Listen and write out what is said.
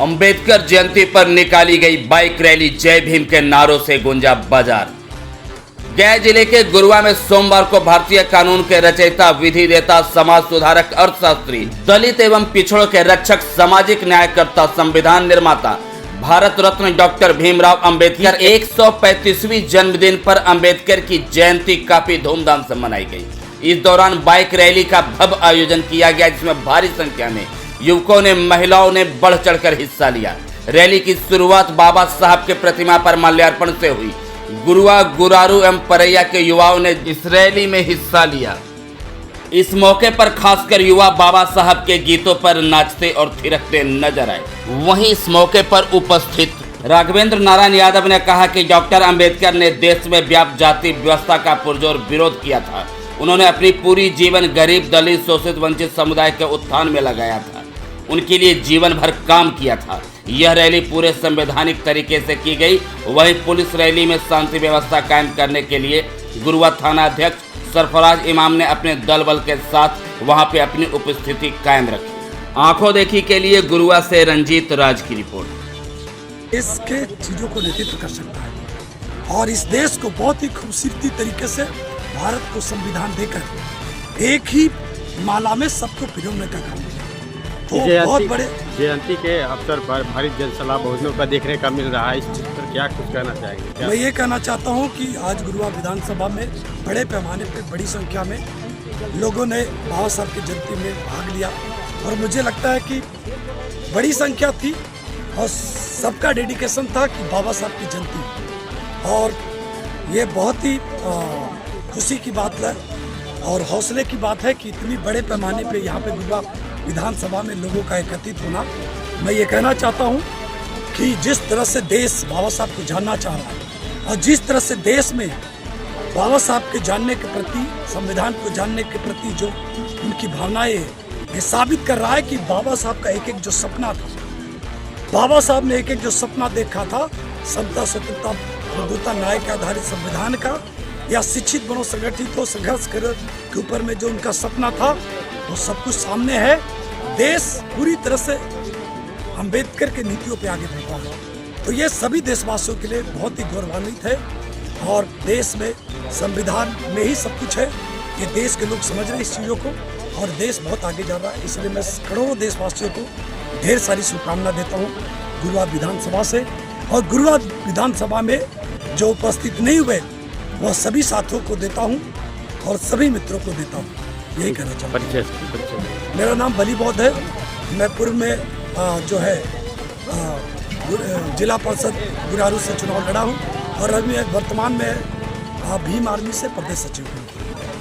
अंबेडकर जयंती पर निकाली गई बाइक रैली, जय भीम के नारों से गूंजा बाजार। गया जिले के गुरुआ में सोमवार को भारतीय कानून के रचयिता, विधिवेता, समाज सुधारक, अर्थशास्त्री, दलित एवं पिछड़ों के रक्षक, सामाजिक न्यायकर्ता, संविधान निर्माता, भारत रत्न डॉक्टर भीमराव अंबेडकर 135वीं जन्मदिन पर अंबेडकर की जयंती काफी धूमधाम से मनाई गई। इस दौरान बाइक रैली का भव्य आयोजन किया गया, जिसमें भारी संख्या में युवकों ने, महिलाओं ने बढ़ चढ़कर हिस्सा लिया। रैली की शुरुआत बाबा साहब के प्रतिमा पर माल्यार्पण से हुई। गुरुआ, गुरारू एवं परैया के युवाओं ने इस रैली में हिस्सा लिया। इस मौके पर खासकर युवा बाबा साहब के गीतों पर नाचते और थिरकते नजर आए। वहीं इस मौके पर उपस्थित राघवेंद्र नारायण यादव ने कहा कि डॉक्टर अंबेडकर ने देश में व्याप्त जाति व्यवस्था का पुरजोर विरोध किया था। उन्होंने अपनी पूरी जीवन गरीब, दलित, शोषित, वंचित समुदाय के उत्थान में लगाया था। उनके लिए जीवन भर काम किया था। यह रैली पूरे संवैधानिक तरीके से की गई। वहीं पुलिस रैली में शांति व्यवस्था कायम करने के लिए गुरुआ थाना अध्यक्ष सरफराज इमाम ने अपने दल बल के साथ वहां पे अपनी उपस्थिति कायम रखी। आंखों देखी के लिए गुरुआ से रंजीत राज की रिपोर्ट। इसके चीजों को नेतृत्व कर सकता है और इस देश को बहुत ही खूबसूरती तरीके से भारत को संविधान देकर एक ही माला में सबको पिरोने का काम किया। तो बहुत बड़े जयंती के अवसर पर भारी जनसलाह बहुजनों का देखने का मिल रहा है। इस चीज पर क्या कुछ कहना चाहेंगे? मैं ये कहना चाहता हूँ कि आज गुरुआ विधानसभा में बड़े पैमाने पर बड़ी संख्या में लोगों ने बाबा साहब की जयंती में भाग लिया और मुझे लगता है कि बड़ी संख्या थी और सबका डेडिकेशन था कि बाबा साहब की जयंती, और ये बहुत ही खुशी की बात है और हौसले की बात है कि इतनी बड़े पैमाने पे यहाँ पे गुरुआ विधानसभा में लोगों का एकत्रित होना। मैं ये कहना चाहता हूँ कि जिस तरह से देश बाबा साहब को जानना चाह रहा है और जिस तरह से देश में बाबा साहब के जानने के प्रति, संविधान को जानने के प्रति जो उनकी भावनाएं है, ये साबित कर रहा है कि बाबा साहब का एक एक जो सपना था, बाबा साहब ने एक एक जो सपना देखा था, समता, स्वतंत्रता, बंधुता, न्याय के आधारित संविधान का, या शिक्षित बनो, संगठित हो, संघर्ष के ऊपर में जो उनका सपना था वो सब कुछ सामने है। देश पूरी तरह से अंबेडकर के नीतियों पे आगे बढ़ रहा है, तो ये सभी देशवासियों के लिए बहुत ही गौरवान्वित है और देश में संविधान में ही सब कुछ है। ये देश के लोग समझ रहे हैं इस चीज़ों को और देश बहुत आगे जा रहा है। इसलिए मैं करोड़ों देशवासियों को ढेर सारी शुभकामना देता हूँ गुरुआ विधानसभा से, और गुरुआ विधानसभा में जो उपस्थित नहीं हुए वह सभी साथियों को देता हूँ और सभी मित्रों को देता हूँ। यही कहना चाहता हूँ। मेरा नाम बली बौद्ध है। मैं पूर्व में जो है जिला परिषद गुरारू से चुनाव लड़ा हूँ और अभी वर्तमान में भीम आर्मी से प्रदेश सचिव हूँ।